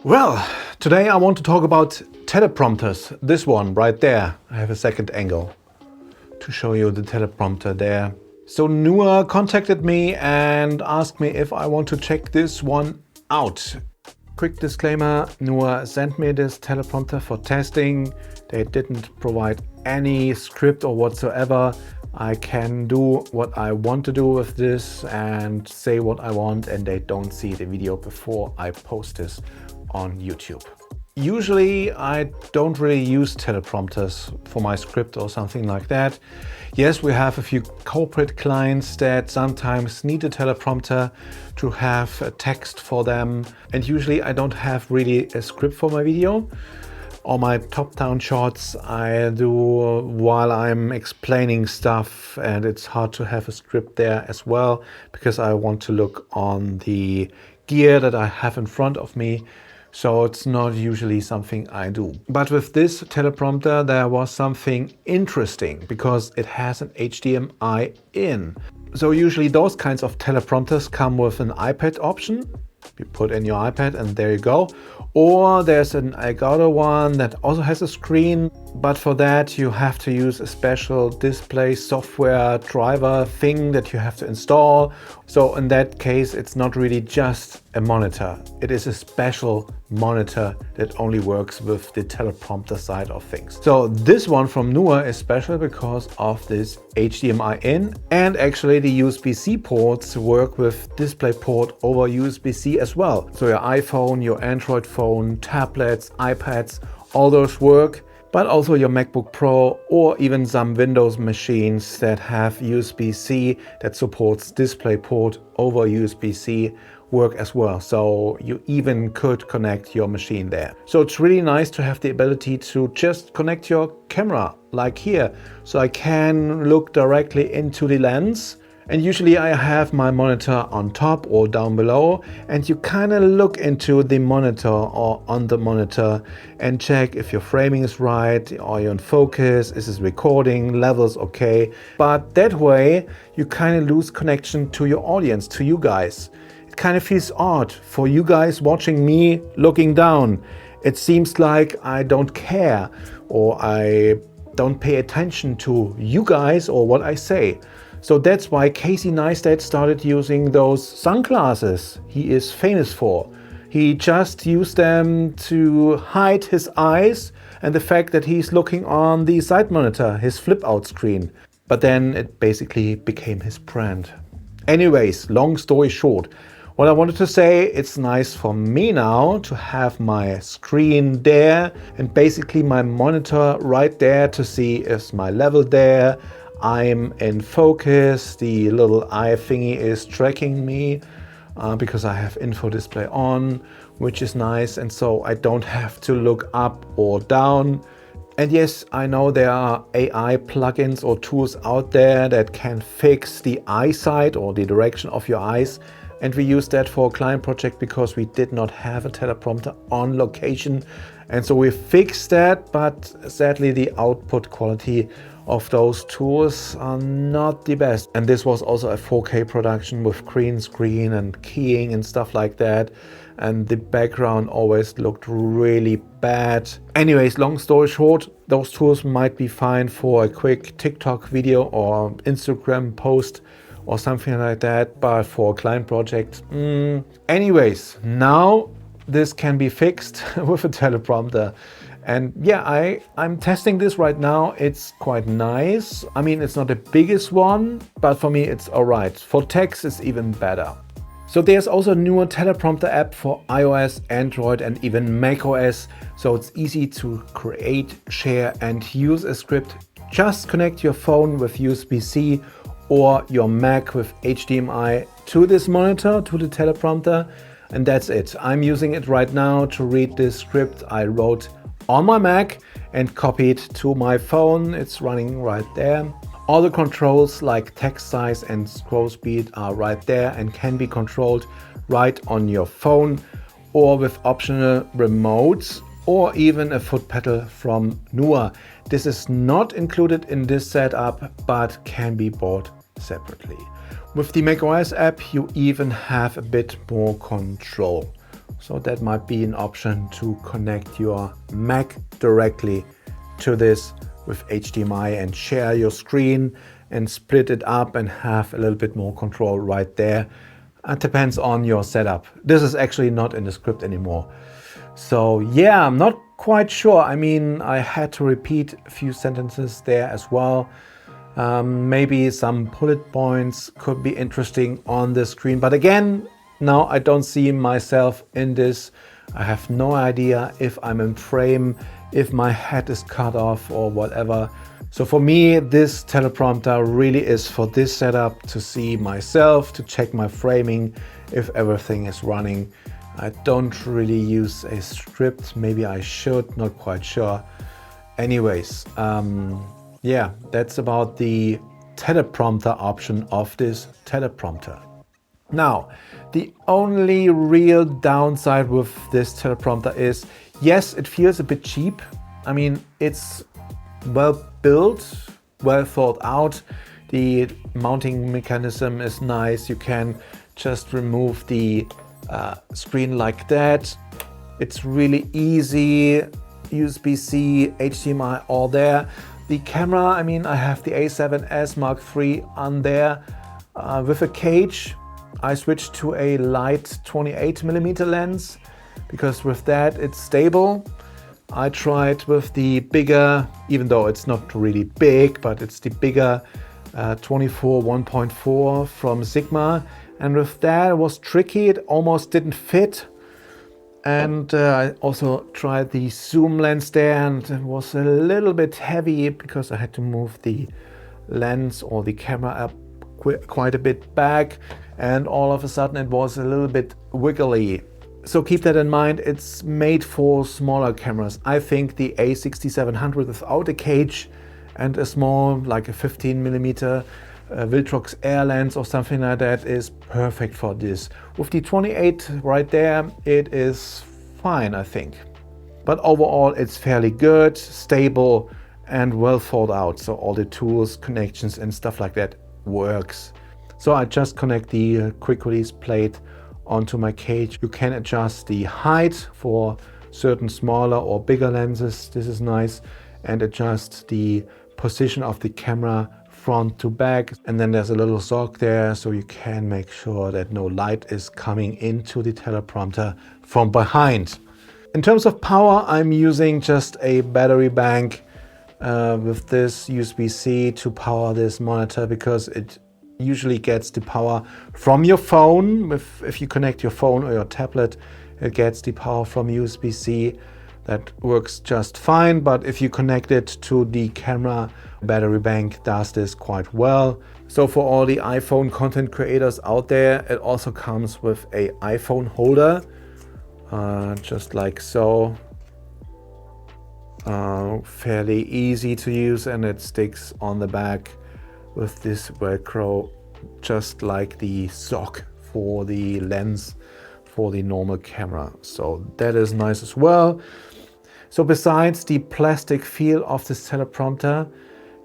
Well, today I want to talk about teleprompters. This one right there. I have a second angle to show you the teleprompter there. So NEEWER contacted me and asked me if I want to check this one out. Quick disclaimer, NEEWER sent me this teleprompter for testing. They didn't provide any script or whatsoever. I can do what I want to do with this and say what I want, and they don't see the video before I post this on YouTube. Usually I don't really use teleprompters for my script or something like that. Yes, we have a few corporate clients that sometimes need a teleprompter to have a text for them, and usually I don't have really a script for my video. All my top-down shots I do while I'm explaining stuff, and it's hard to have a script there as well because I want to look on the gear that I have in front of me. So it's not usually something I do. But with this teleprompter there was something interesting because it has an HDMI in. So usually those kinds of teleprompters come with an iPad option. You put in your iPad and there you go. Or there's an Elgato one that also has a screen, but for that you have to use a special display software driver thing that you have to install. So in that case it's not really just a monitor. It is a special monitor that only works with the teleprompter side of things. So this one from NEEWER is special because of this HDMI in, and actually the USB-C ports work with DisplayPort over USB-C as well. So your iPhone, your Android phone, tablets, iPads, all those work, but also your MacBook Pro or even some Windows machines that have USB-C that supports DisplayPort over USB-C work as well. So you even could connect your machine there. So it's really nice to have the ability to just connect your camera like here. So I can look directly into the lens. And usually I have my monitor on top or down below, and you kind of look into the monitor or on the monitor and check if your framing is right, are you in focus, is this recording, levels okay. But that way you kind of lose connection to your audience, to you guys. It kind of feels odd for you guys watching me looking down. It seems like I don't care or I don't pay attention to you guys or what I say. So that's why Casey Neistat started using those sunglasses he is famous for. He just used them to hide his eyes and the fact that he's looking on the side monitor, his flip out screen. But then it basically became his brand. Anyways, long story short, what I wanted to say, it's nice for me now to have my screen there and basically my monitor right there to see is my level there. I'm in focus, the little eye thingy is tracking me because I have info display on, which is nice, and so I don't have to look up or down. And yes, I know there are AI plugins or tools out there that can fix the eyesight or the direction of your eyes, and we used that for a client project because we did not have a teleprompter on location, and so we fixed that, but sadly the output quality of those tools are not the best. And this was also a 4K production with green screen and keying and stuff like that, and the background always looked really bad. Anyways, long story short, those tools might be fine for a quick TikTok video or Instagram post or something like that, but for a client project, Anyways, now this can be fixed with a teleprompter. And yeah, I'm testing this right now. It's quite nice. I mean, it's not the biggest one, but for me it's all right. For text it's even better. So there's also a NEEWER teleprompter app for iOS, Android and even macOS. So it's easy to create, share and use a script. Just connect your phone with USB-C or your Mac with HDMI to this monitor, to the teleprompter, and that's it. I'm using it right now to read this script I wrote on my Mac and copied to my phone. It's running right there. All the controls like text size and scroll speed are right there and can be controlled right on your phone or with optional remotes or even a foot pedal from NEEWER. This is not included in this setup, but can be bought separately. With the macOS app, you even have a bit more control. So that might be an option to connect your Mac directly to this with HDMI and share your screen and split it up and have a little bit more control right there. It depends on your setup. This is actually not in the script anymore. So yeah, I'm not quite sure. I mean, I had to repeat a few sentences there as well. Maybe some bullet points could be interesting on the screen. But again, now I don't see myself in this. I have no idea if I'm in frame, if my head is cut off or whatever. So for me, this teleprompter really is for this setup, to see myself, to check my framing, if everything is running. I don't really use a script. Maybe I should, not quite sure. Anyways, yeah, that's about the teleprompter option of this teleprompter. Now, the only real downside with this teleprompter is, yes, it feels a bit cheap. I mean, it's well built, well thought out. The mounting mechanism is nice. You can just remove the screen like that. It's really easy. USB-C, HDMI, all there. The camera, I mean, I have the A7S Mark III on there with a cage. I switched to a light 28mm lens because with that it's stable. I tried with the bigger, even though it's not really big, but it's the bigger 24 1.4 from Sigma, and with that it was tricky. It almost didn't fit. And I also tried the zoom lens there, and it was a little bit heavy because I had to move the lens or the camera up quite a bit back, and all of a sudden it was a little bit wiggly. So keep that in mind. It's made for smaller cameras. I think the A6700 without a cage and a small, like a 15mm Viltrox Air lens or something like that is perfect for this. With the 28 right there, it is fine, I think. But overall, it's fairly good, stable, and well thought out. So all the tools, connections, and stuff like that works. So I just connect the quick release plate onto my cage. You can adjust the height for certain smaller or bigger lenses. This is nice. And adjust the position of the camera front to back. And then there's a little sock there, so you can make sure that no light is coming into the teleprompter from behind. In terms of power, I'm using just a battery bank with this USB-C to power this monitor, because it usually gets the power from your phone. If you connect your phone or your tablet, it gets the power from USB-C. That works just fine, but if you connect it to the camera, battery bank does this quite well. So for all the iPhone content creators out there, it also comes with a iPhone holder, just like so. Fairly easy to use, and it sticks on the back with this Velcro, just like the sock for the lens for the normal camera. So that is nice as well. So besides the plastic feel of this teleprompter,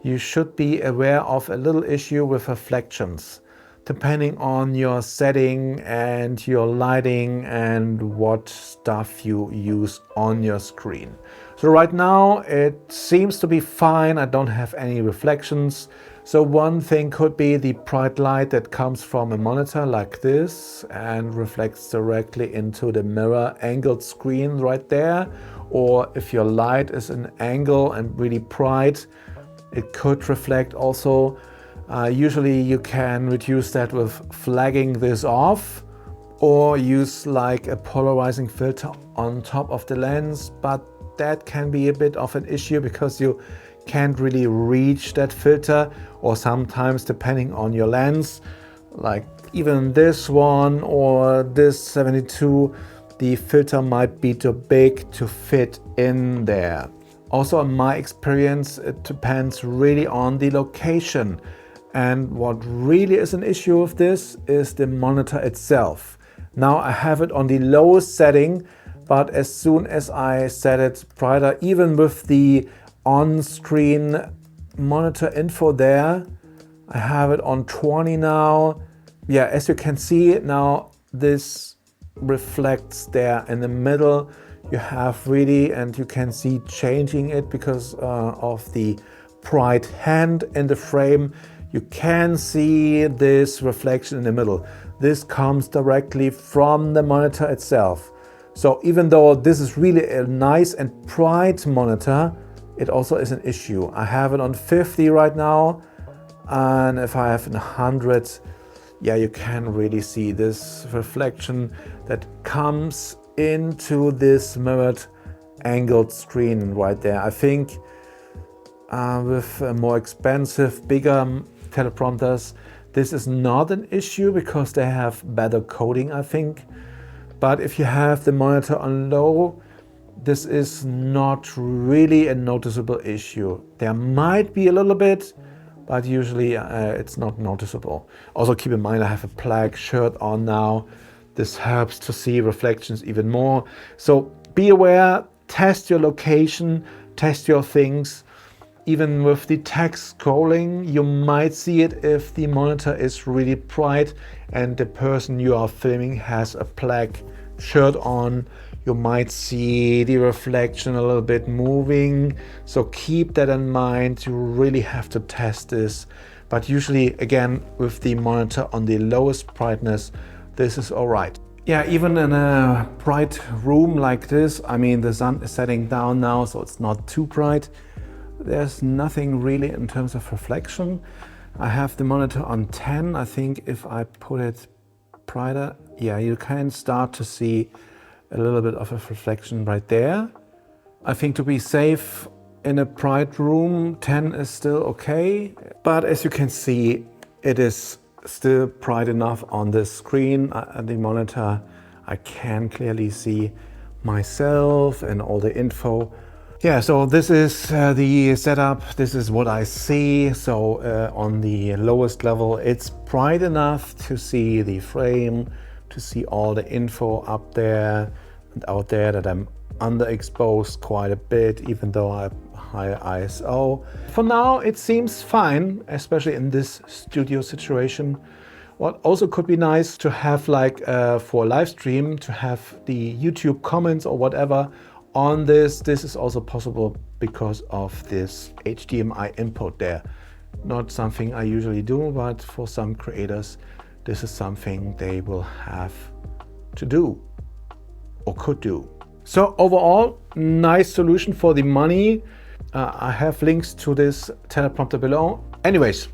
you should be aware of a little issue with reflections, depending on your setting and your lighting and what stuff you use on your screen. So right now it seems to be fine. I don't have any reflections. So one thing could be the bright light that comes from a monitor like this and reflects directly into the mirror angled screen right there. Or if your light is an angle and really bright, it could reflect also. Usually you can reduce that with flagging this off, or use like a polarizing filter on top of the lens, but that can be a bit of an issue because you can't really reach that filter, or sometimes depending on your lens, like even this one or this 72, the filter might be too big to fit in there. Also, in my experience, it depends really on the location. And what really is an issue with this is the monitor itself. Now I have it on the lowest setting, but as soon as I set it brighter, even with the on-screen monitor info there, I have it on 20 now. Yeah, as you can see now, this reflects there in the middle. You have really, and you can see changing it because of the bright hand in the frame. You can see this reflection in the middle. This comes directly from the monitor itself. So even though this is really a nice and bright monitor, it also is an issue. I have it on 50 right now, and if I have 100, yeah, you can really see this reflection that comes into this mirrored angled screen right there. I think with more expensive, bigger teleprompters, this is not an issue because they have better coding, I think. But if you have the monitor on low, this is not really a noticeable issue. There might be a little bit, but usually it's not noticeable. Also keep in mind I have a black shirt on now. This helps to see reflections even more. So be aware, test your location, test your things. Even with the text scrolling, you might see it if the monitor is really bright and the person you are filming has a black shirt on. You might see the reflection a little bit moving. So keep that in mind. You really have to test this. But usually, again, with the monitor on the lowest brightness, this is all right. Yeah, even in a bright room like this, I mean, the sun is setting down now, so it's not too bright. There's nothing really in terms of reflection. I have the monitor on 10. I think if I put it brighter, yeah, you can start to see a little bit of a reflection right there. I think to be safe in a bright room, 10 is still okay. But as you can see, it is still bright enough on the screen. The monitor, I can clearly see myself and all the info. Yeah, so this is the setup. This is what I see. So on the lowest level, it's bright enough to see the frame, to see all the info up there and out there, that I'm underexposed quite a bit, even though I have higher ISO. For now, it seems fine, especially in this studio situation. What also could be nice to have, like for a live stream, to have the YouTube comments or whatever on this. This is also possible because of this HDMI input there. Not something I usually do, but for some creators, this is something they will have to do or could do. So overall, nice solution for the money. I have links to this teleprompter below. Anyways,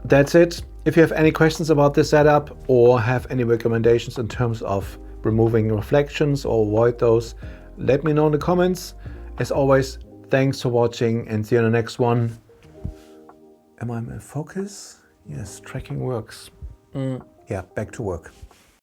that's it. If you have any questions about this setup or have any recommendations in terms of removing reflections or avoid those, let me know in the comments. As always, thanks for watching and see you in the next one. Am I in focus? Yes, tracking works. Yeah, back to work.